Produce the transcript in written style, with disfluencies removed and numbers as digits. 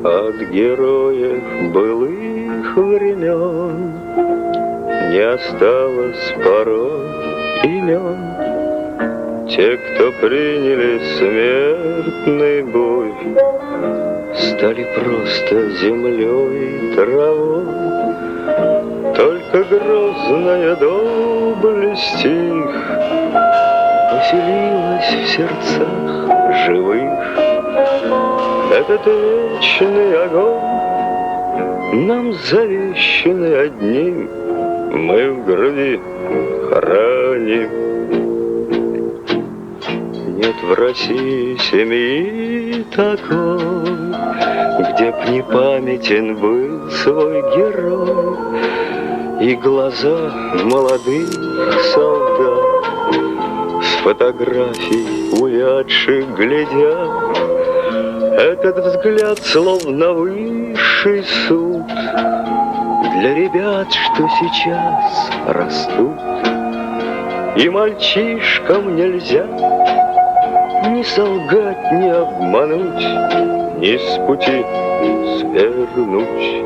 От героев былых времен не осталось порой имен. Те, кто приняли смертный бой, стали просто землей и травой. Только грозная доблесть их поселилась в сердцах живых. Этот вечный огонь, нам завещанный одним, мы в груди храним. Нет в России семьи такой, где б не памятен был свой герой. И глаза молодых солдат с фотографий увядших глядят. Этот взгляд словно высший суд для ребят, что сейчас растут. И мальчишкам нельзя ни солгать, ни обмануть, ни с пути свернуть.